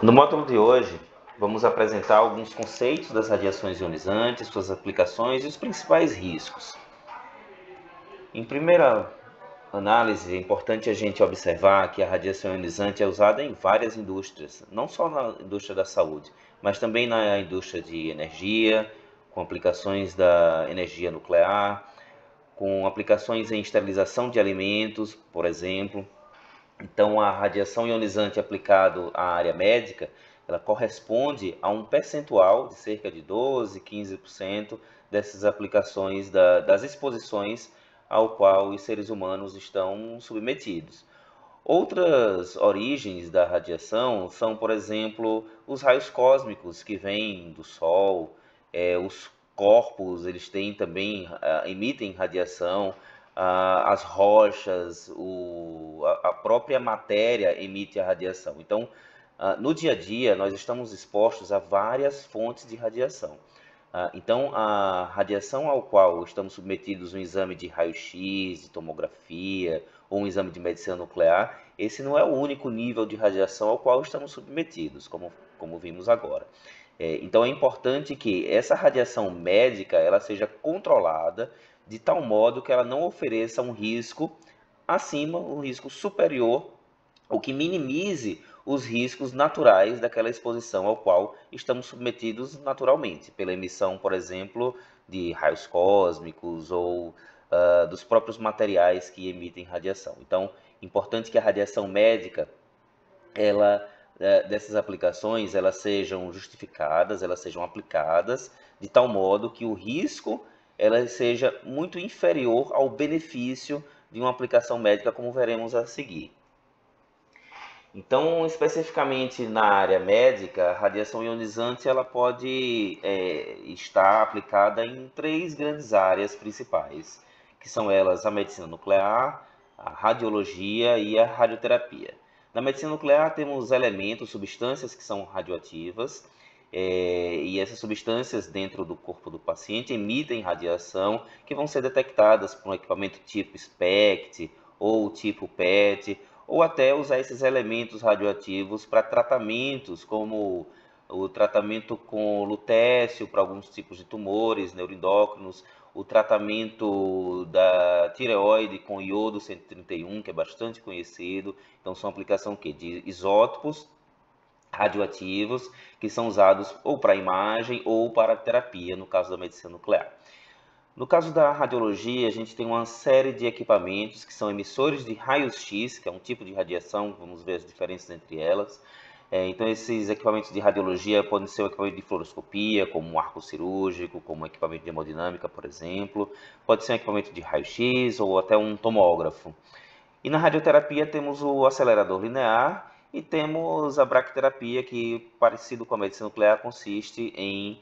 No módulo de hoje, vamos apresentar alguns conceitos das radiações ionizantes, suas aplicações e os principais riscos. Em primeira análise, é importante a gente observar que a radiação ionizante é usada em várias indústrias, não só na indústria da saúde, mas também na indústria de energia, com aplicações da energia nuclear, com aplicações em esterilização de alimentos, por exemplo. Então, a radiação ionizante aplicada à área médica, ela corresponde a um percentual de cerca de 12, 15% dessas aplicações das exposições ao qual os seres humanos estão submetidos. Outras origens da radiação são, por exemplo, os raios cósmicos que vêm do Sol, os corpos, eles têm também, emitem radiação, as rochas, a própria matéria emite a radiação. Então, no dia a dia, nós estamos expostos a várias fontes de radiação. Então, a radiação ao qual estamos submetidos um exame de raio-x, de tomografia ou um exame de medicina nuclear, esse não é o único nível de radiação ao qual estamos submetidos, como vimos agora. Então, é importante que essa radiação médica ela seja controlada de tal modo que ela não ofereça um risco acima, um risco superior, ou que minimize os riscos naturais daquela exposição ao qual estamos submetidos naturalmente, pela emissão, por exemplo, de raios cósmicos ou dos próprios materiais que emitem radiação. Então, importante que a radiação médica, dessas aplicações, elas sejam justificadas, elas sejam aplicadas de tal modo que o risco ela seja muito inferior ao benefício de uma aplicação médica, como veremos a seguir. Então, especificamente na área médica, a radiação ionizante ela pode estar aplicada em três grandes áreas principais, que são elas a medicina nuclear, a radiologia e a radioterapia. Na medicina nuclear temos elementos, substâncias que são radioativas, e essas substâncias dentro do corpo do paciente emitem radiação que vão ser detectadas por um equipamento tipo SPECT ou tipo PET, ou até usar esses elementos radioativos para tratamentos, como o tratamento com lutécio para alguns tipos de tumores neuroendócrinos, o tratamento da tireoide com iodo 131, que é bastante conhecido. Então, são aplicação de isótopos radioativos que são usados ou para imagem ou para terapia, no caso da medicina nuclear. No caso da radiologia, a gente tem uma série de equipamentos que são emissores de raios-x, que é um tipo de radiação, vamos ver as diferenças entre elas. Então, esses equipamentos de radiologia podem ser um equipamento de fluoroscopia, como um arco cirúrgico, como um equipamento de hemodinâmica, por exemplo. Pode ser um equipamento de raio-x ou até um tomógrafo. E na radioterapia temos o acelerador linear e temos a braquiterapia, que, parecido com a medicina nuclear, consiste em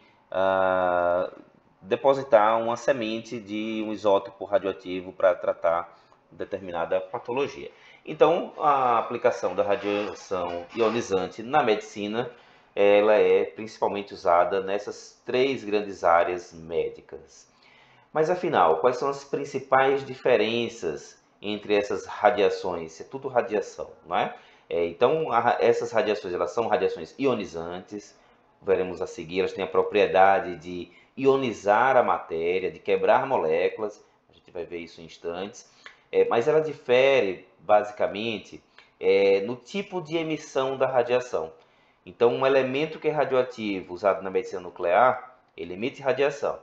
depositar uma semente de um isótopo radioativo para tratar determinada patologia. Então, a aplicação da radiação ionizante na medicina, ela é principalmente usada nessas três grandes áreas médicas. Mas afinal, quais são as principais diferenças entre essas radiações? É tudo radiação, não é? Então, essas radiações, elas são radiações ionizantes, veremos a seguir, elas têm a propriedade de ionizar a matéria, de quebrar moléculas, a gente vai ver isso em instantes, mas ela difere, basicamente, no tipo de emissão da radiação. Então, um elemento que é radioativo, usado na medicina nuclear, ele emite radiação.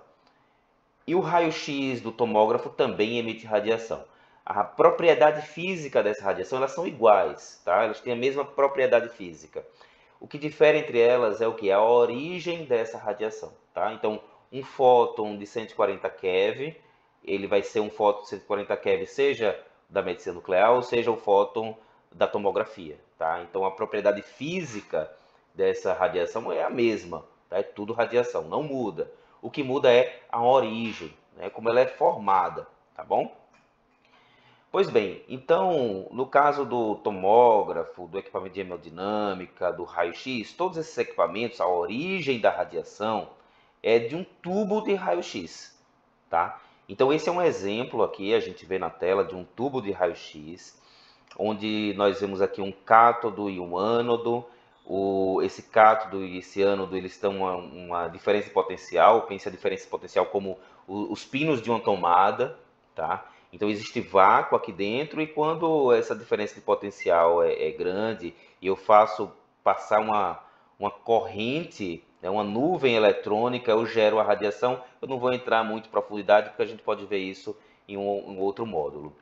E o raio-x do tomógrafo também emite radiação. A propriedade física dessa radiação, elas são iguais, tá? Elas têm a mesma propriedade física. O que difere entre elas é o que? A origem dessa radiação, tá? Então, um fóton de 140 keV, ele vai ser um fóton de 140 keV, seja da medicina nuclear ou seja o fóton da tomografia, tá? Então, a propriedade física dessa radiação é a mesma, tá? É tudo radiação, não muda. O que muda é a origem, né? Como ela é formada, tá bom? Pois bem, então, no caso do tomógrafo, do equipamento de hemodinâmica, do raio-x, todos esses equipamentos, a origem da radiação é de um tubo de raio-x, tá? Então, esse é um exemplo aqui, a gente vê na tela, de um tubo de raio-x, onde nós vemos aqui um cátodo e um ânodo. esse cátodo e esse ânodo, eles têm uma diferença potencial. Pense a diferença potencial como os pinos de uma tomada, tá? Então existe vácuo aqui dentro, e quando essa diferença de potencial é grande e eu faço passar uma corrente, né, uma nuvem eletrônica, eu gero a radiação. Eu não vou entrar muito em profundidade, porque a gente pode ver isso em um outro módulo.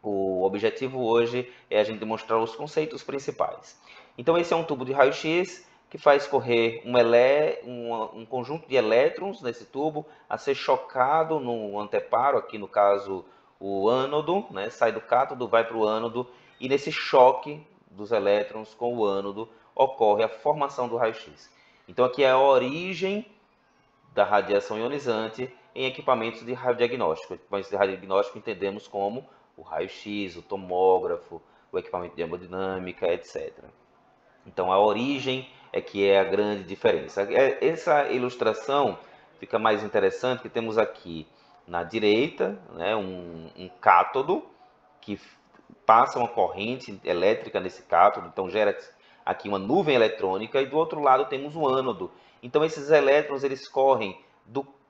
O objetivo hoje é a gente demonstrar os conceitos principais. Então esse é um tubo de raio-x que faz correr um conjunto de elétrons nesse tubo a ser chocado no anteparo, aqui no caso o ânodo, né? Sai do cátodo, vai para o ânodo, e nesse choque dos elétrons com o ânodo ocorre a formação do raio-x. Então aqui é a origem da radiação ionizante em equipamentos de radiodiagnóstico. Equipamentos de radiodiagnóstico entendemos como o raio-x, o tomógrafo, o equipamento de hemodinâmica, etc. Então a origem é que é a grande diferença. Essa ilustração fica mais interessante, que temos aqui na direita, né, um cátodo que passa uma corrente elétrica nesse cátodo, então gera aqui uma nuvem eletrônica, e do outro lado temos o ânodo. Então esses elétrons eles correm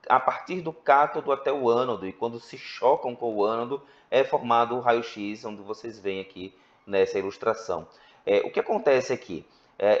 a partir do cátodo até o ânodo, e quando se chocam com o ânodo é formado o raio-x, onde vocês veem aqui nessa ilustração. O que acontece aqui?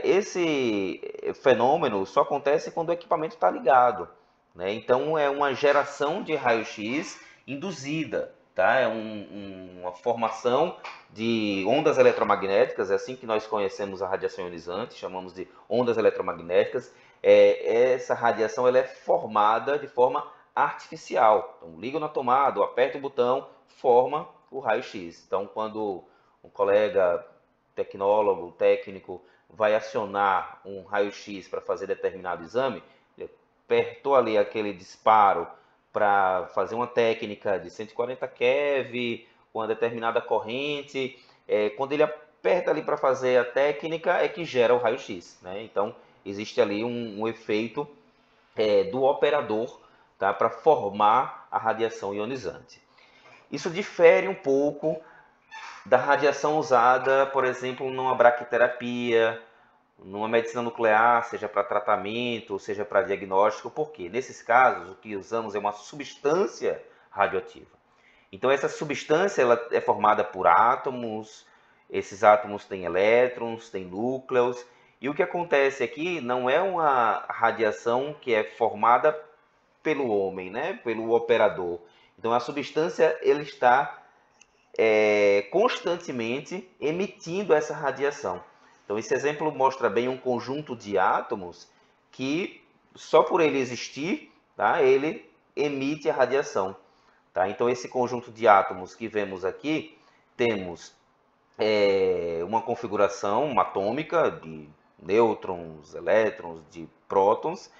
Esse fenômeno só acontece quando o equipamento está ligado, né? Então é uma geração de raio-x induzida, tá? É uma formação de ondas eletromagnéticas, é assim que nós conhecemos a radiação ionizante, chamamos de ondas eletromagnéticas. Essa radiação ela é formada de forma artificial. Então, ligo na tomada, aperto o botão, forma o raio-x. Então, quando um colega tecnólogo, técnico, vai acionar um raio-x para fazer determinado exame, ele apertou ali aquele disparo para fazer uma técnica de 140 keV, com uma determinada corrente. Quando ele aperta ali para fazer a técnica, é que gera o raio-x, né? Então, existe ali um efeito do operador, tá, para formar a radiação ionizante. Isso difere um pouco da radiação usada, por exemplo, numa braquiterapia, numa medicina nuclear, seja para tratamento, seja para diagnóstico. Por quê? Nesses casos, o que usamos é uma substância radioativa. Então, essa substância ela é formada por átomos, esses átomos têm elétrons, têm núcleos, e o que acontece aqui não é uma radiação que é formada pelo homem, né? Pelo operador. Então, a substância ela está constantemente emitindo essa radiação. Então, esse exemplo mostra bem um conjunto de átomos que, só por ele existir, tá, ele emite a radiação. Tá? Então, esse conjunto de átomos que vemos aqui, temos uma configuração atômica de nêutrons, elétrons, de prótons,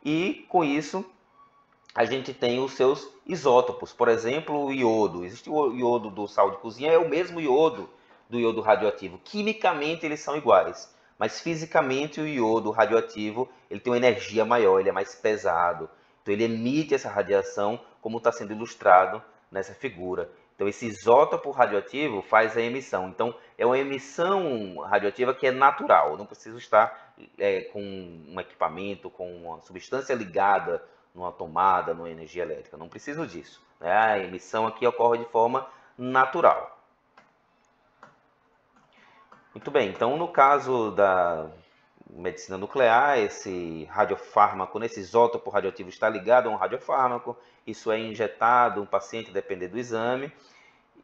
e com isso a gente tem os seus isótopos. Por exemplo, o iodo. Existe o iodo do sal de cozinha, é o mesmo iodo do iodo radioativo. Quimicamente eles são iguais, mas fisicamente o iodo radioativo ele tem uma energia maior, ele é mais pesado. Então ele emite essa radiação, como está sendo ilustrado nessa figura. Então esse isótopo radioativo faz a emissão. Então é uma emissão radioativa que é natural. Eu não preciso estar com um equipamento, com uma substância ligada numa tomada, numa energia elétrica. Não preciso disso, né? A emissão aqui ocorre de forma natural. Muito bem, então no caso da medicina nuclear, esse radiofármaco, nesse isótopo radioativo está ligado a um radiofármaco, isso é injetado no paciente, dependendo do exame,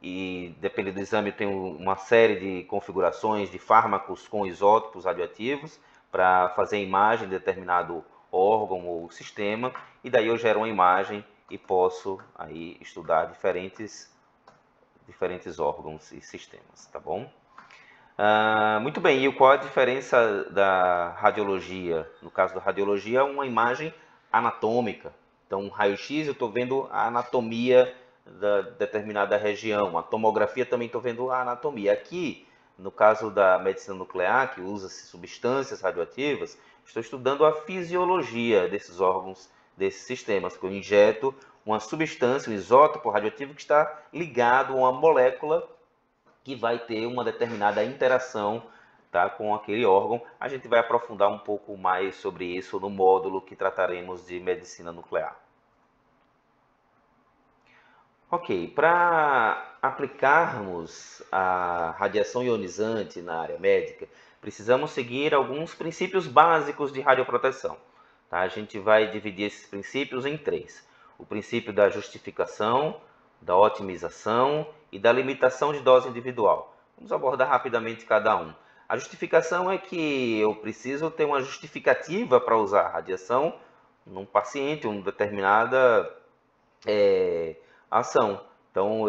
e dependendo do exame tem uma série de configurações de fármacos com isótopos radioativos para fazer a imagem de determinado órgão ou sistema, e daí eu gero uma imagem e posso aí estudar diferentes órgãos e sistemas, tá bom? Muito bem, e qual a diferença da radiologia? No caso da radiologia, uma imagem anatômica. Então, um raio-x eu estou vendo a anatomia da determinada região. A tomografia também estou vendo a anatomia. Aqui, no caso da medicina nuclear, que usa-se substâncias radioativas, estou estudando a fisiologia desses órgãos, desses sistemas, que eu injeto uma substância, um isótopo radioativo que está ligado a uma molécula que vai ter uma determinada interação tá, com aquele órgão. A gente vai aprofundar um pouco mais sobre isso no módulo que trataremos de medicina nuclear. Ok, para aplicarmos a radiação ionizante na área médica, precisamos seguir alguns princípios básicos de radioproteção. Tá? A gente vai dividir esses princípios em três: o princípio da justificação, da otimização e da limitação de dose individual. Vamos abordar rapidamente cada um. A justificação é que eu preciso ter uma justificativa para usar a radiação num paciente, uma determinada ação. Então,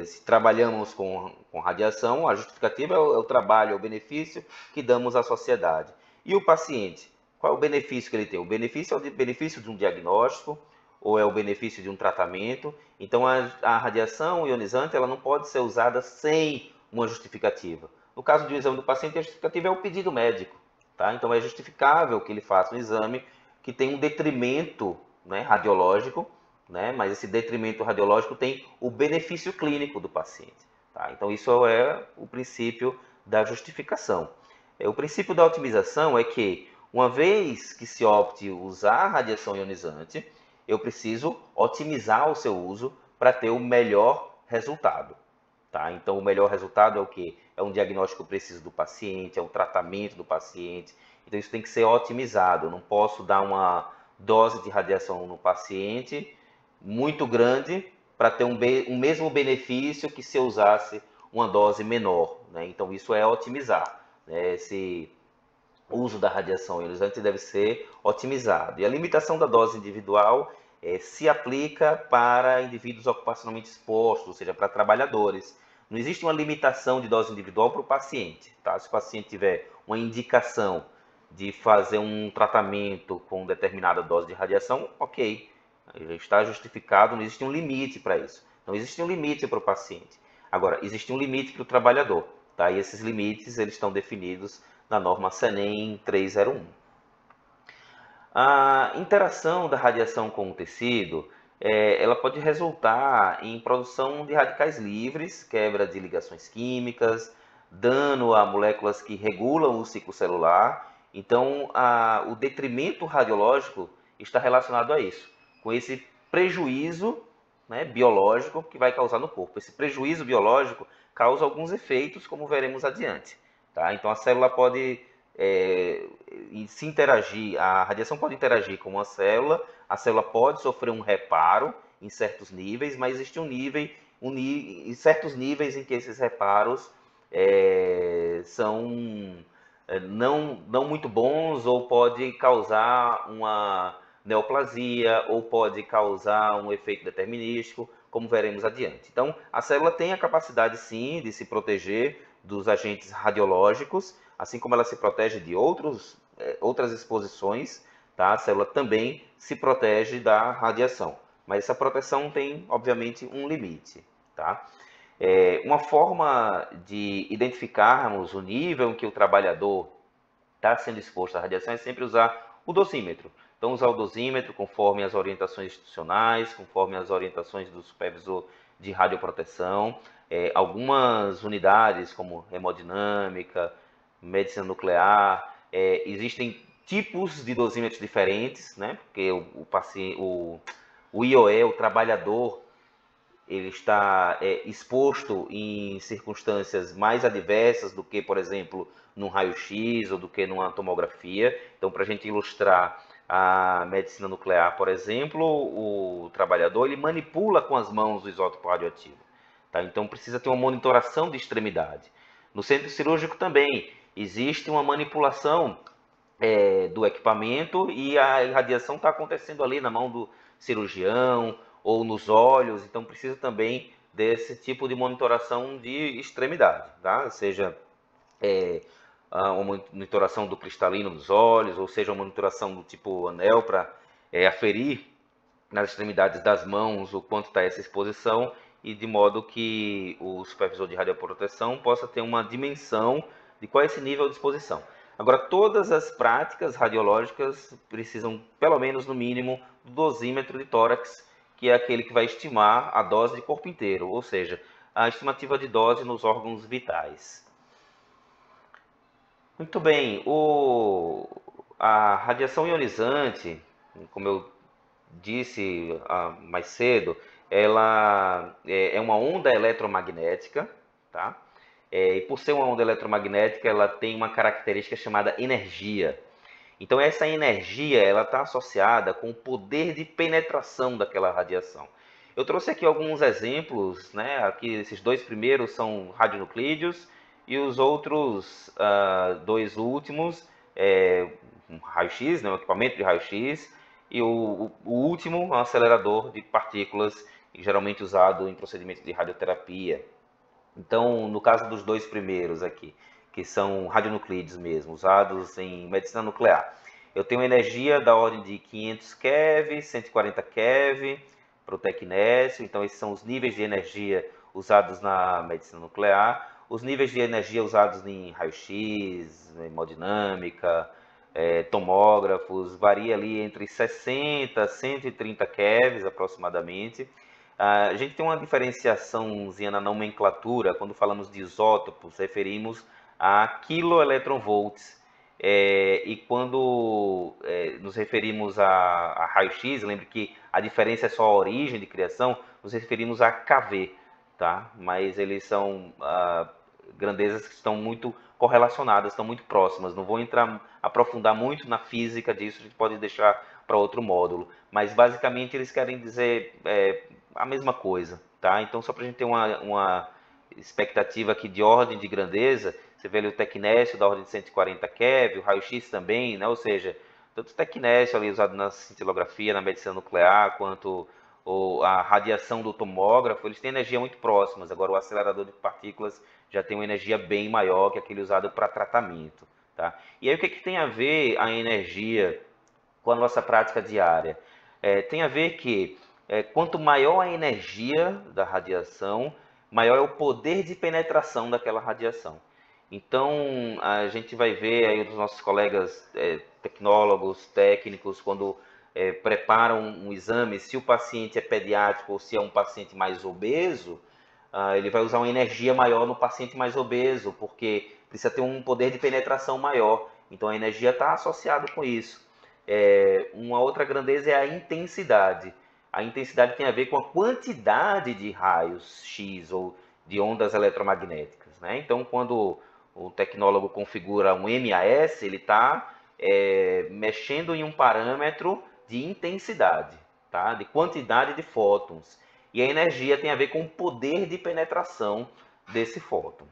se trabalhamos com radiação, a justificativa é o trabalho, é o benefício que damos à sociedade. E o paciente, qual é o benefício que ele tem? O benefício é o benefício de um diagnóstico ou é o benefício de um tratamento. Então, a radiação ionizante ela não pode ser usada sem uma justificativa. No caso do exame do paciente, a justificativa é o pedido médico. Tá? Então, é justificável que ele faça um exame que tem um detrimento, né, radiológico, né? Mas esse detrimento radiológico tem o benefício clínico do paciente. Tá? Então, isso é o princípio da justificação. O princípio da otimização é que, uma vez que se opte usar a radiação ionizante, eu preciso otimizar o seu uso para ter o melhor resultado. Tá? Então, o melhor resultado é o quê? É um diagnóstico preciso do paciente, é um tratamento do paciente. Então, isso tem que ser otimizado. Eu não posso dar uma dose de radiação no paciente muito grande para ter um mesmo benefício que se eu usasse uma dose menor. Né? Então, isso é otimizar. Né? Esse uso da radiação ionizante deve ser otimizado. E a limitação da dose individual se aplica para indivíduos ocupacionalmente expostos, ou seja, para trabalhadores. Não existe uma limitação de dose individual para o paciente. Tá? Se o paciente tiver uma indicação de fazer um tratamento com determinada dose de radiação, ok, está justificado, não existe um limite para isso. Não existe um limite para o paciente. Agora, existe um limite para o trabalhador. Tá? E esses limites eles estão definidos na norma CENEM 301. A interação da radiação com o tecido, ela pode resultar em produção de radicais livres, quebra de ligações químicas, dano a moléculas que regulam o ciclo celular. Então, o detrimento radiológico está relacionado a isso, com esse prejuízo, né, biológico que vai causar no corpo. Esse prejuízo biológico causa alguns efeitos, como veremos adiante. Tá? Então, a célula pode se interagir, a radiação pode interagir com a célula pode sofrer um reparo em certos níveis, mas existe em certos níveis em que esses reparos são não muito bons, ou pode causar uma neoplasia, ou pode causar um efeito determinístico, como veremos adiante. Então, a célula tem a capacidade, sim, de se proteger dos agentes radiológicos, assim como ela se protege de outras exposições, tá? A célula também se protege da radiação, mas essa proteção tem, obviamente, um limite. Tá? Uma forma de identificarmos o nível em que o trabalhador está sendo exposto à radiação é sempre usar o dosímetro. Então, usar o dosímetro conforme as orientações institucionais, conforme as orientações do supervisor de radioproteção. Algumas unidades, como hemodinâmica, medicina nuclear, existem tipos de dosímetros diferentes, né? Porque o IOE, o trabalhador, ele está exposto em circunstâncias mais adversas do que, por exemplo, num raio-x ou do que numa tomografia. Então, para a gente ilustrar a medicina nuclear, por exemplo, o trabalhador ele manipula com as mãos o isótopo radioativo. Tá? Então, precisa ter uma monitoração de extremidade. No centro cirúrgico também existe uma manipulação do equipamento, e a irradiação está acontecendo ali na mão do cirurgião ou nos olhos, então precisa também desse tipo de monitoração de extremidade, tá? Seja uma monitoração do cristalino dos olhos, ou seja, uma monitoração do tipo anel para aferir nas extremidades das mãos o quanto está essa exposição, e de modo que o supervisor de radioproteção possa ter uma dimensão de qual é esse nível de exposição. Agora, todas as práticas radiológicas precisam, pelo menos no mínimo, do dosímetro de tórax, que é aquele que vai estimar a dose de corpo inteiro, ou seja, a estimativa de dose nos órgãos vitais. Muito bem, a radiação ionizante, como eu disse mais cedo, ela é uma onda eletromagnética, tá? E por ser uma onda eletromagnética, ela tem uma característica chamada energia. Então essa energia, ela está associada com o poder de penetração daquela radiação. Eu trouxe aqui alguns exemplos, né? Aqui esses dois primeiros são radionuclídeos e os outros dois últimos um raio-x, né? Um equipamento de raio-x, e o último, um acelerador de partículas, geralmente usado em procedimentos de radioterapia. Então, no caso dos dois primeiros aqui, que são radionuclídeos mesmo, usados em medicina nuclear, eu tenho energia da ordem de 500 keV, 140 keV para o tecnésio. Então, esses são os níveis de energia usados na medicina nuclear. Os níveis de energia usados em raio-x, hemodinâmica, tomógrafos, varia ali entre 60 a 130 keV aproximadamente. A gente tem uma diferenciaçãozinha na nomenclatura. Quando falamos de isótopos, referimos a quiloeletronvolts. E quando nos referimos a raio-x, lembre que a diferença é só a origem de criação, nos referimos a kV, tá? Mas eles são grandezas que estão muito correlacionadas, estão muito próximas. Não vou aprofundar muito na física disso, a gente pode deixar para outro módulo. Mas basicamente eles querem dizer a mesma coisa, tá? Então, só para a gente ter uma expectativa aqui de ordem de grandeza, você vê ali o tecnésio da ordem de 140 keV, o raio-x também, né? Ou seja, tanto o tecnésio ali usado na cintilografia, na medicina nuclear, quanto a radiação do tomógrafo, eles têm energia muito próximas. Agora, o acelerador de partículas já tem uma energia bem maior que aquele usado para tratamento, tá? E aí, o que tem a ver a energia com a nossa prática diária? Tem a ver que quanto maior a energia da radiação, maior é o poder de penetração daquela radiação. Então, a gente vai ver aí os nossos colegas tecnólogos, técnicos, quando preparam um exame, se o paciente é pediátrico ou se é um paciente mais obeso, ele vai usar uma energia maior no paciente mais obeso, porque precisa ter um poder de penetração maior. Então, a energia está associada com isso. Uma outra grandeza é a intensidade. A intensidade tem a ver com a quantidade de raios X ou de ondas eletromagnéticas, né? Então, quando o tecnólogo configura um MAS, ele está mexendo em um parâmetro de intensidade, tá? De quantidade de fótons. E a energia tem a ver com o poder de penetração desse fóton.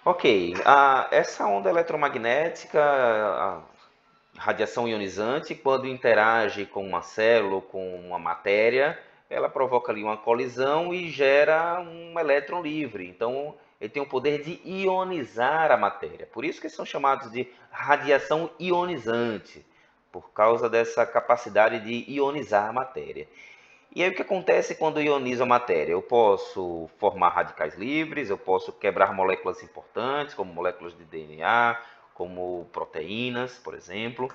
Ok, essa onda eletromagnética, a radiação ionizante, quando interage com uma célula, com uma matéria, ela provoca ali uma colisão e gera um elétron livre. Então, ele tem o poder de ionizar a matéria. Por isso que são chamados de radiação ionizante, por causa dessa capacidade de ionizar a matéria. E aí o que acontece quando ionizo a matéria? Eu posso formar radicais livres, eu posso quebrar moléculas importantes, como moléculas de DNA, como proteínas, por exemplo.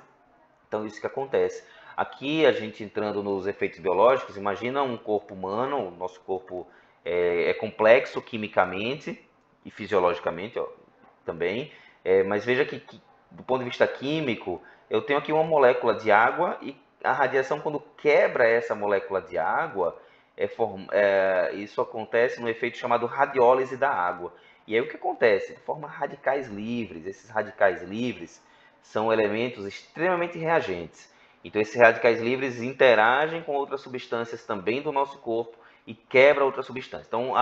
Então, isso que acontece. Aqui, a gente entrando nos efeitos biológicos, imagina um corpo humano, o nosso corpo é complexo quimicamente e fisiologicamente também, mas veja que, do ponto de vista químico, eu tenho aqui uma molécula de água e a radiação, quando quebra essa molécula de água, isso acontece no efeito chamado radiólise da água. E aí o que acontece? Forma radicais livres. Esses radicais livres são elementos extremamente reagentes. Então, esses radicais livres interagem com outras substâncias também do nosso corpo e quebra outras substâncias. Então,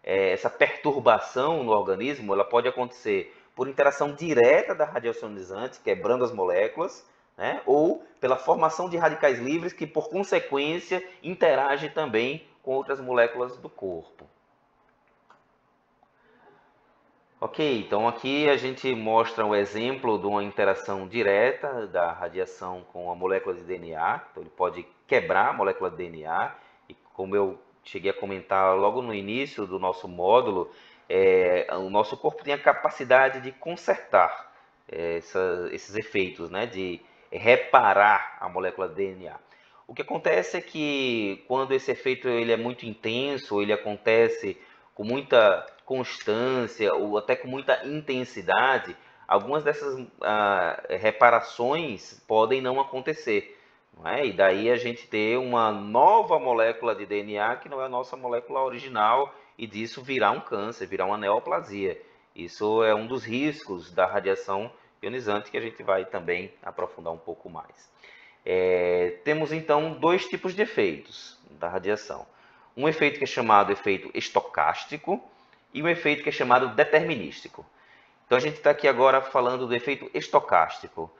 essa perturbação no organismo, ela pode acontecer por interação direta da radiação ionizante, quebrando as moléculas, né? Ou pela formação de radicais livres que, por consequência, interagem também com outras moléculas do corpo. Ok, então aqui a gente mostra o exemplo de uma interação direta da radiação com a molécula de DNA. Então, ele pode quebrar a molécula de DNA, e como eu cheguei a comentar logo no início do nosso módulo, o nosso corpo tem a capacidade de consertar esses efeitos, né, de reparar a molécula de DNA. O que acontece é que quando esse efeito ele é muito intenso, ele acontece com muita constância ou até com muita intensidade, algumas dessas reparações podem não acontecer. Não é? E daí a gente ter uma nova molécula de DNA que não é a nossa molécula original e disso virar um câncer, virar uma neoplasia. Isso é um dos riscos da radiação ionizante que a gente vai também aprofundar um pouco mais. Temos então dois tipos de efeitos da radiação. Um efeito que é chamado efeito estocástico e um efeito que é chamado determinístico. Então a gente está aqui agora falando do efeito estocástico.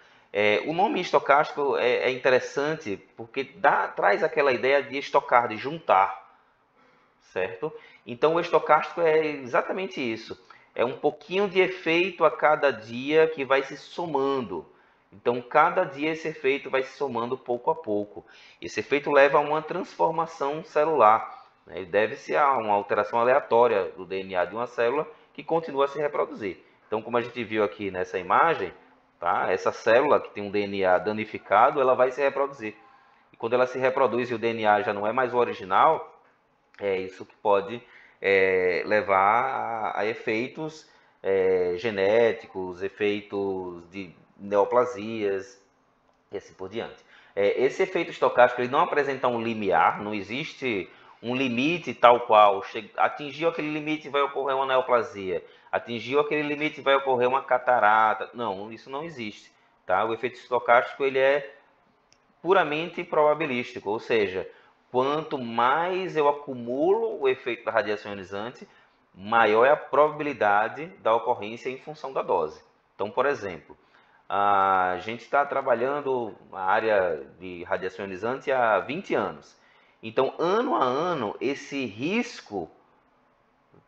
O nome estocástico é interessante porque traz aquela ideia de estocar, de juntar, certo? Então o estocástico é exatamente isso. É um pouquinho de efeito a cada dia que vai se somando. Então, cada dia esse efeito vai se somando pouco a pouco. Esse efeito leva a uma transformação celular. Né? Deve-se a uma alteração aleatória do DNA de uma célula que continua a se reproduzir. Então, como a gente viu aqui nessa imagem, tá? Essa célula que tem um DNA danificado, ela vai se reproduzir. E quando ela se reproduz e o DNA já não é mais o original, é isso que pode levar a efeitos genéticos, efeitos de neoplasias e assim por diante. Esse efeito estocástico ele não apresenta um limiar, não existe um limite tal qual, atingiu aquele limite vai ocorrer uma neoplasia, atingiu aquele limite vai ocorrer uma catarata. Não, isso não existe. Tá? O efeito estocástico ele é puramente probabilístico, ou seja, quanto mais eu acumulo o efeito da radiação ionizante, maior é a probabilidade da ocorrência em função da dose. Então, por exemplo, a gente está trabalhando na área de radiação ionizante há 20 anos. Então, ano a ano, esse risco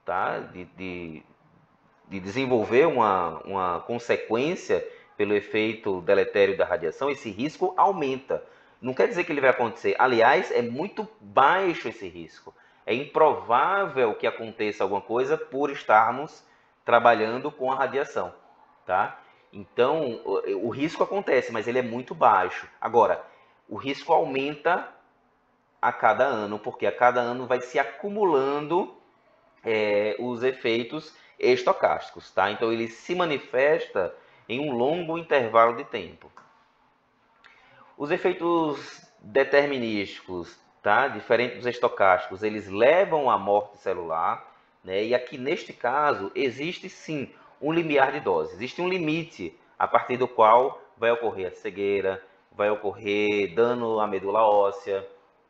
tá, de desenvolver uma consequência pelo efeito deletério da radiação, esse risco aumenta. Não quer dizer que ele vai acontecer. Aliás, é muito baixo esse risco. É improvável que aconteça alguma coisa por estarmos trabalhando com a radiação. Tá? Então, o risco acontece, mas ele é muito baixo. Agora, o risco aumenta a cada ano, porque a cada ano vai se acumulando os efeitos estocásticos. Tá? Então, ele se manifesta em um longo intervalo de tempo. Os efeitos determinísticos, tá? Diferente dos estocásticos, eles levam à morte celular, né? E aqui neste caso existe sim um limiar de dose, existe um limite a partir do qual vai ocorrer a cegueira, vai ocorrer dano à medula óssea,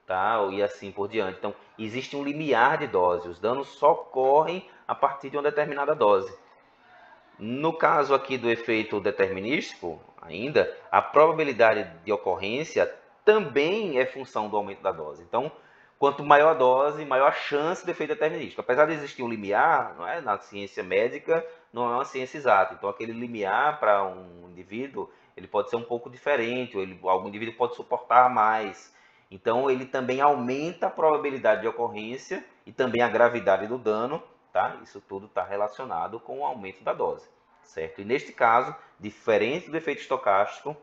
tá? E assim por diante. Então existe um limiar de dose, os danos só ocorrem a partir de uma determinada dose. No caso aqui do efeito determinístico, ainda, a probabilidade de ocorrência também é função do aumento da dose. Então, quanto maior a dose, maior a chance de efeito determinístico. Apesar de existir um limiar, não é? Na ciência médica, não é uma ciência exata. Então, aquele limiar para um indivíduo, ele pode ser um pouco diferente, ou algum indivíduo pode suportar mais. Então, ele também aumenta a probabilidade de ocorrência e também a gravidade do dano. Tá? Isso tudo está relacionado com o aumento da dose, certo? E neste caso, diferente do efeito estocástico,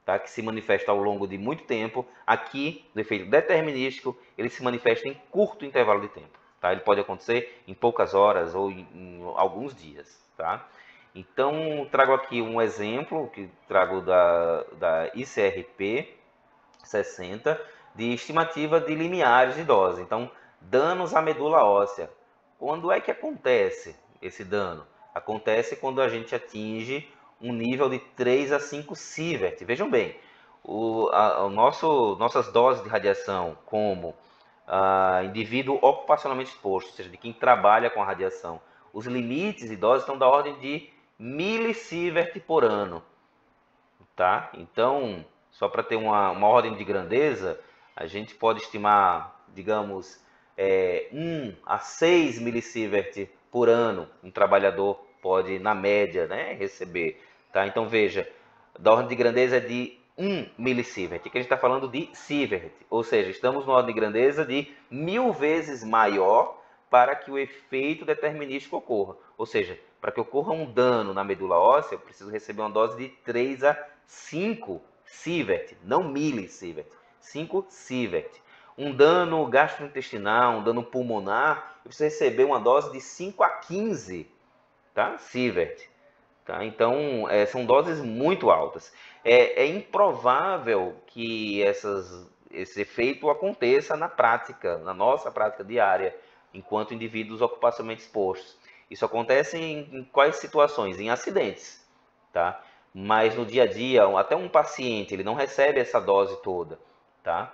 tá? Que se manifesta ao longo de muito tempo, aqui, no efeito determinístico, ele se manifesta em curto intervalo de tempo. Tá? Ele pode acontecer em poucas horas ou em alguns dias. Tá? Então, trago aqui um exemplo, que trago da ICRP 60, de estimativa de limiares de dose. Então, danos à medula óssea. Quando é que acontece esse dano? Acontece quando a gente atinge um nível de 3 a 5 sievert. Vejam bem, nossas doses de radiação como indivíduo ocupacionalmente exposto, ou seja, de quem trabalha com a radiação, os limites de dose estão da ordem de milisievert por ano. Tá? Então, só para ter uma ordem de grandeza, a gente pode estimar, digamos, 1 a 6 milisievert por ano um trabalhador pode, na média, né, receber. Tá? Então, veja, da ordem de grandeza é de 1 milisievert, que a gente está falando de sievert, ou seja, estamos na ordem de grandeza de 1000 vezes maior para que o efeito determinístico ocorra. Ou seja, para que ocorra um dano na medula óssea, eu preciso receber uma dose de 3 a 5 sievert, não milisievert, 5 sievert. Um dano gastrointestinal, um dano pulmonar, você receber uma dose de 5 a 15, tá? Sievert. Tá? Então, são doses muito altas. É improvável que esse efeito aconteça na prática, na nossa prática diária, enquanto indivíduos ocupacionalmente expostos. Isso acontece em quais situações? Em acidentes, tá? Mas no dia a dia, até um paciente, ele não recebe essa dose toda, tá?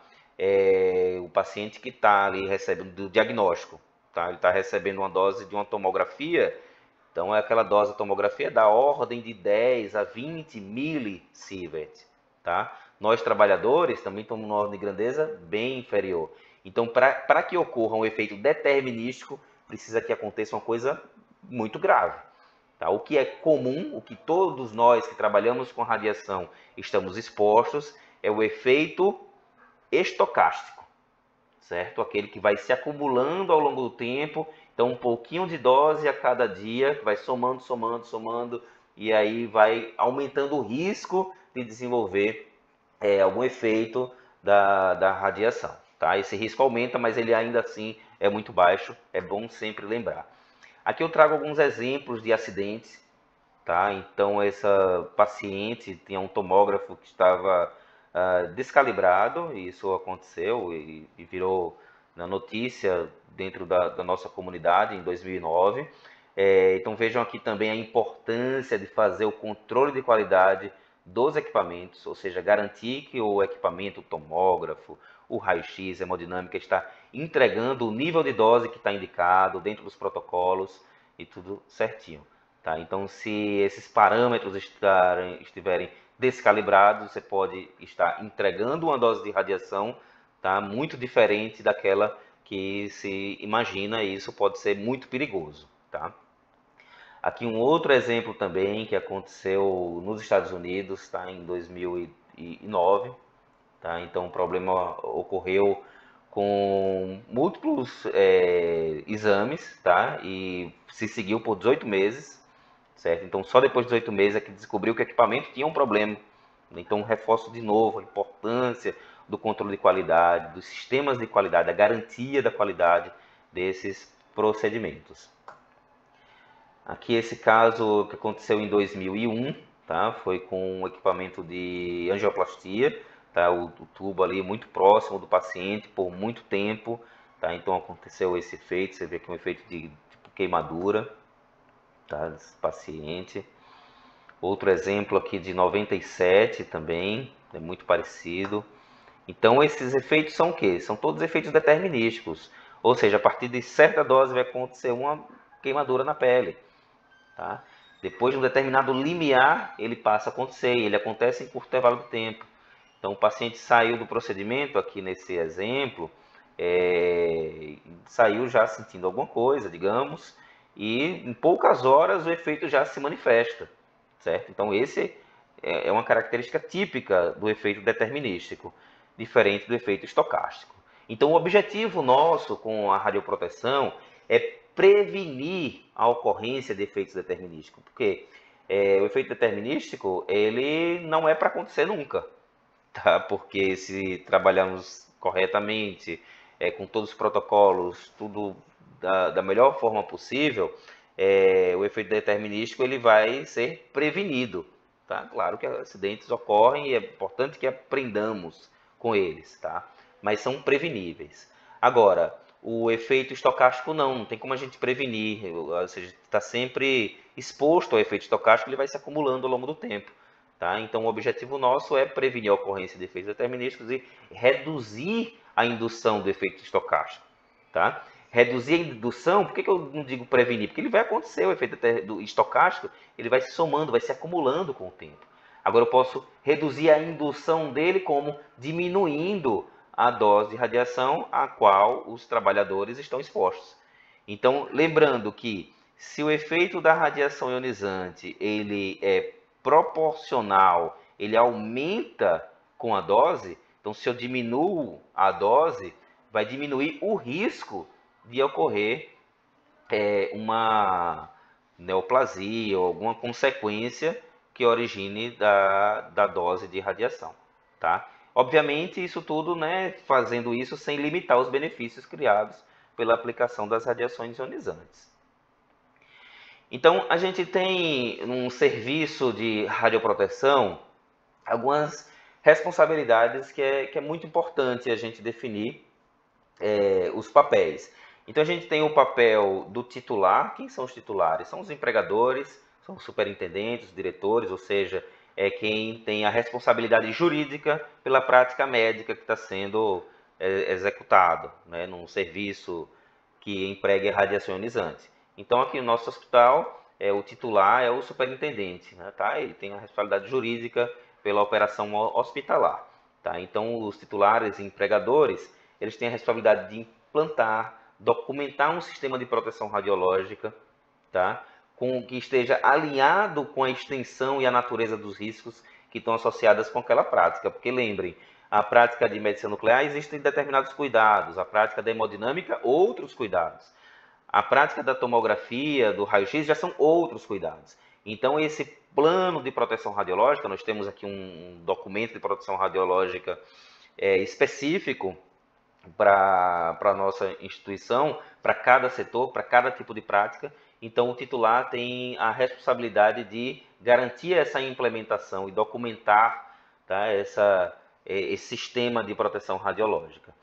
O paciente que está ali recebendo do diagnóstico, tá? Ele está recebendo uma dose de uma tomografia, então aquela dose de tomografia da ordem de 10 a 20 milisievert, tá? Nós trabalhadores também estamos numa ordem de grandeza bem inferior. Então, para que ocorra um efeito determinístico, precisa que aconteça uma coisa muito grave. Tá? O que é comum, o que todos nós que trabalhamos com radiação estamos expostos, é o efeito estocástico, certo? Aquele que vai se acumulando ao longo do tempo, então um pouquinho de dose a cada dia, vai somando, somando, somando, e aí vai aumentando o risco de desenvolver algum efeito da radiação. Tá? Esse risco aumenta, mas ele ainda assim é muito baixo, é bom sempre lembrar. Aqui eu trago alguns exemplos de acidentes, tá? Então essa paciente tinha um tomógrafo que estava descalibrado, e isso aconteceu e virou na notícia dentro da nossa comunidade em 2009. Então vejam aqui também a importância de fazer o controle de qualidade dos equipamentos, ou seja, garantir que o equipamento, o tomógrafo, o raio-x, a hemodinâmica está entregando o nível de dose que está indicado dentro dos protocolos e tudo certinho. Tá? Então, se esses parâmetros estiverem descalibrados, você pode estar entregando uma dose de radiação, tá, muito diferente daquela que se imagina, e isso pode ser muito perigoso. Tá? Aqui um outro exemplo também que aconteceu nos Estados Unidos, tá, em 2009. Tá? Então, o problema ocorreu com múltiplos exames, tá? E se seguiu por 18 meses, certo? Então, só depois de 18 meses é que descobriu que o equipamento tinha um problema. Então, reforço de novo a importância do controle de qualidade, dos sistemas de qualidade, da garantia da qualidade desses procedimentos. Aqui esse caso que aconteceu em 2001, tá? Foi com um equipamento de angioplastia, tá? O tubo ali muito próximo do paciente por muito tempo, tá? Então aconteceu esse efeito, você vê que é um efeito de tipo, queimadura, tá? Desse paciente. Outro exemplo aqui de 97 também, é muito parecido. Então esses efeitos são o quê? São todos efeitos determinísticos, ou seja, a partir de certa dose vai acontecer uma queimadura na pele. Tá? Depois de um determinado limiar, ele passa a acontecer, e ele acontece em curto intervalo de tempo. Então, o paciente saiu do procedimento, aqui nesse exemplo, saiu já sentindo alguma coisa, digamos, e em poucas horas o efeito já se manifesta, certo? Então, esse é uma característica típica do efeito determinístico, diferente do efeito estocástico. Então, o objetivo nosso com a radioproteção é prevenir a ocorrência de efeitos determinísticos, porque o efeito determinístico ele não é para acontecer nunca, tá? Porque se trabalharmos corretamente, com todos os protocolos, tudo da melhor forma possível, o efeito determinístico ele vai ser prevenido, tá? Claro que acidentes ocorrem e é importante que aprendamos com eles, tá? Mas são preveníveis. Agora, o efeito estocástico não tem como a gente prevenir, ou seja, está sempre exposto ao efeito estocástico, ele vai se acumulando ao longo do tempo. Tá? Então, o objetivo nosso é prevenir a ocorrência de efeitos determinísticos e reduzir a indução do efeito estocástico. Tá? Reduzir a indução, por que eu não digo prevenir? Porque ele vai acontecer, o efeito estocástico, ele vai se somando, vai se acumulando com o tempo. Agora, eu posso reduzir a indução dele como diminuindo a dose de radiação a qual os trabalhadores estão expostos. Então, lembrando que se o efeito da radiação ionizante ele é proporcional, ele aumenta com a dose, então se eu diminuo a dose, vai diminuir o risco de ocorrer uma neoplasia ou alguma consequência que origine da dose de radiação. Tá? Obviamente, isso tudo, né, fazendo isso sem limitar os benefícios criados pela aplicação das radiações ionizantes. Então, a gente tem um serviço de radioproteção algumas responsabilidades que é muito importante a gente definir os papéis. Então, a gente tem o papel do titular. Quem são os titulares? São os empregadores, são os superintendentes, os diretores, ou seja, é quem tem a responsabilidade jurídica pela prática médica que está sendo executado, né, num serviço que empregue radiação ionizante. Então, aqui no nosso hospital, o titular é o superintendente, né, tá? Ele tem a responsabilidade jurídica pela operação hospitalar, tá? Então, os titulares e empregadores, eles têm a responsabilidade de implantar, documentar um sistema de proteção radiológica, tá? Que esteja alinhado com a extensão e a natureza dos riscos que estão associadas com aquela prática. Porque lembrem, a prática de medicina nuclear existem determinados cuidados, a prática da hemodinâmica, outros cuidados. A prática da tomografia, do raio-x, já são outros cuidados. Então, esse plano de proteção radiológica, nós temos aqui um documento de proteção radiológica específico para a nossa instituição, para cada setor, para cada tipo de prática. Então, o titular tem a responsabilidade de garantir essa implementação e documentar, tá, esse sistema de proteção radiológica.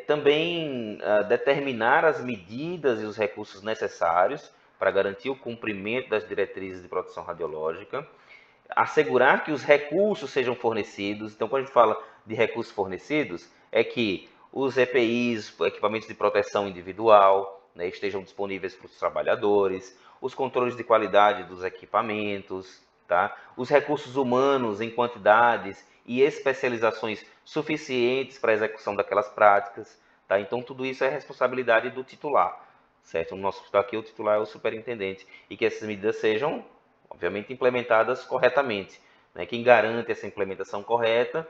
Também determinar as medidas e os recursos necessários para garantir o cumprimento das diretrizes de proteção radiológica, assegurar que os recursos sejam fornecidos. Então, quando a gente fala de recursos fornecidos, é que os EPIs, equipamentos de proteção individual, né, estejam disponíveis para os trabalhadores, os controles de qualidade dos equipamentos, tá? Os recursos humanos em quantidades e especializações suficientes para a execução daquelas práticas, tá? Então, tudo isso é responsabilidade do titular, certo? No nosso hospital aqui, o titular é o superintendente, e que essas medidas sejam, obviamente, implementadas corretamente, né? Quem garante essa implementação correta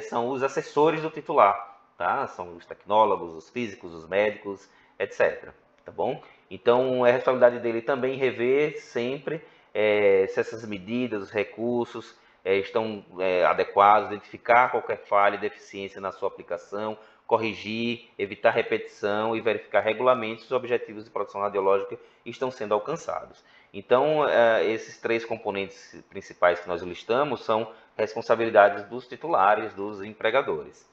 são os assessores do titular, tá? São os tecnólogos, os físicos, os médicos, etc. Tá bom? Então, é responsabilidade dele também rever sempre se essas medidas, os recursos estão adequados, identificar qualquer falha, deficiência na sua aplicação, corrigir, evitar repetição e verificar regularmente se os objetivos de proteção radiológica estão sendo alcançados. Então, esses três componentes principais que nós listamos são responsabilidades dos titulares, dos empregadores.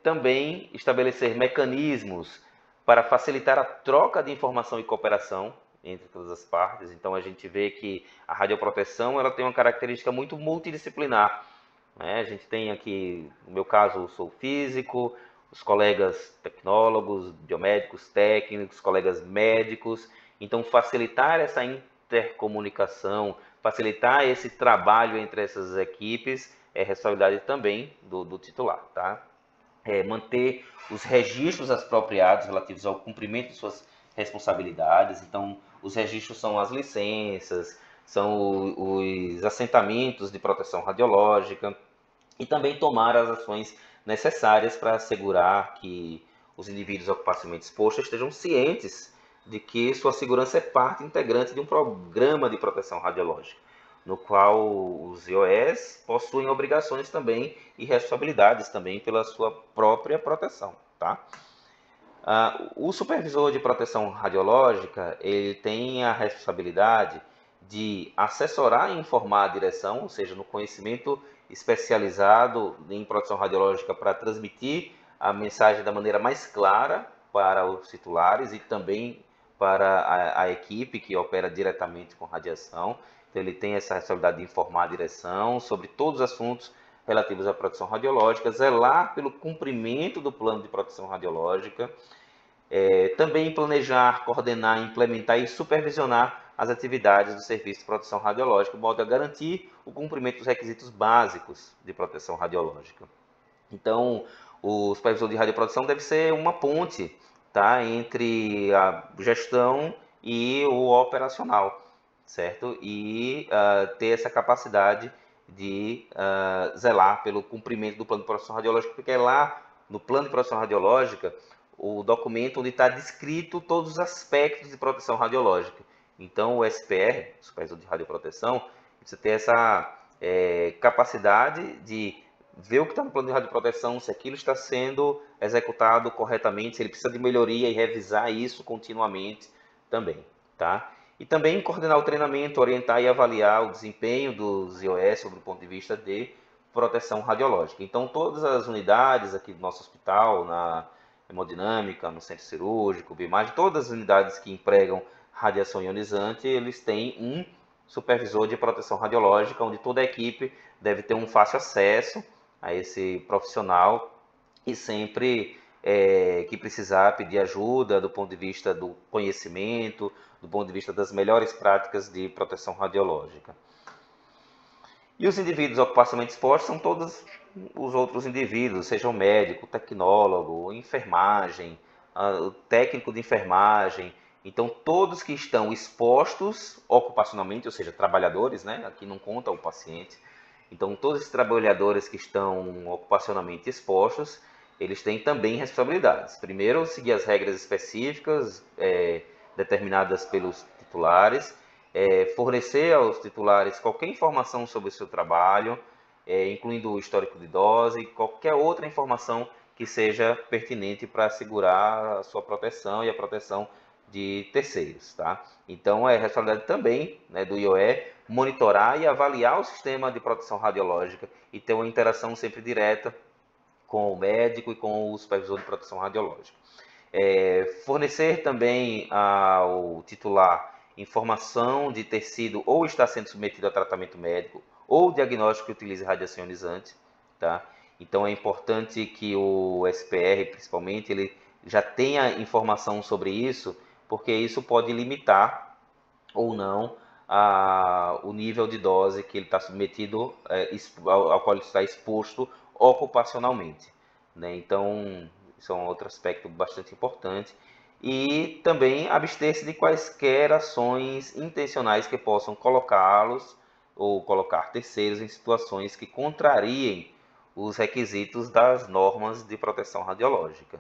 Também estabelecer mecanismos para facilitar a troca de informação e cooperação entre todas as partes. Então, a gente vê que a radioproteção ela tem uma característica muito multidisciplinar, né? A gente tem aqui, no meu caso, eu sou físico, os colegas tecnólogos, biomédicos, técnicos, colegas médicos. Então, facilitar essa intercomunicação, facilitar esse trabalho entre essas equipes é responsabilidade também do titular, tá? Manter os registros apropriados relativos ao cumprimento de suas responsabilidades. Então, os registros são as licenças, são os assentamentos de proteção radiológica, e também tomar as ações necessárias para assegurar que os indivíduos ocupacionalmente expostos estejam cientes de que sua segurança é parte integrante de um programa de proteção radiológica, no qual os IOS possuem obrigações também e responsabilidades também pela sua própria proteção, tá? O supervisor de proteção radiológica, ele tem a responsabilidade de assessorar e informar a direção, ou seja, no conhecimento especializado em proteção radiológica para transmitir a mensagem da maneira mais clara para os titulares e também para a equipe que opera diretamente com radiação. Então, ele tem essa responsabilidade de informar a direção sobre todos os assuntos relativos à proteção radiológica, zelar pelo cumprimento do plano de proteção radiológica, também planejar, coordenar, implementar e supervisionar as atividades do Serviço de Proteção Radiológica, de modo a garantir o cumprimento dos requisitos básicos de proteção radiológica. Então, o supervisor de radioproteção deve ser uma ponte, tá, entre a gestão e o operacional, certo? E ter essa capacidade de zelar pelo cumprimento do plano de proteção radiológica, porque é lá no plano de proteção radiológica o documento onde está descrito todos os aspectos de proteção radiológica. Então, o SPR, Supervisor de Radioproteção, precisa ter essa capacidade de ver o que está no plano de radioproteção, se aquilo está sendo executado corretamente, se ele precisa de melhoria e revisar isso continuamente também, tá? E também coordenar o treinamento, orientar e avaliar o desempenho dos IOS sob o ponto de vista de proteção radiológica. Então, todas as unidades aqui do nosso hospital, na hemodinâmica, no centro cirúrgico, bioimagem, todas as unidades que empregam radiação ionizante, eles têm um supervisor de proteção radiológica, onde toda a equipe deve ter um fácil acesso a esse profissional e sempre que precisar pedir ajuda do ponto de vista do conhecimento, do ponto de vista das melhores práticas de proteção radiológica. E os indivíduos ocupacionalmente expostos são todos os outros indivíduos, seja o médico, o tecnólogo, enfermagem, o técnico de enfermagem. Então, todos que estão expostos ocupacionalmente, ou seja, trabalhadores, né? Aqui não conta o paciente. Então, todos esses trabalhadores que estão ocupacionalmente expostos, eles têm também responsabilidades. Primeiro, seguir as regras específicas determinadas pelos titulares, fornecer aos titulares qualquer informação sobre o seu trabalho, incluindo o histórico de dose e qualquer outra informação que seja pertinente para assegurar a sua proteção e a proteção de terceiros, tá? Então, é responsabilidade também, né, do IOE monitorar e avaliar o sistema de proteção radiológica e ter uma interação sempre direta com o médico e com o supervisor de proteção radiológica. Fornecer também ao titular informação de ter sido ou está sendo submetido a tratamento médico ou diagnóstico que utilize radiação ionizante, tá? Então é importante que o SPR, principalmente, ele já tenha informação sobre isso, porque isso pode limitar ou não o nível de dose que ele está submetido, ao qual ele está exposto ocupacionalmente, né? Então, isso é um outro aspecto bastante importante. E também abster-se de quaisquer ações intencionais que possam colocá-los ou colocar terceiros em situações que contrariem os requisitos das normas de proteção radiológica.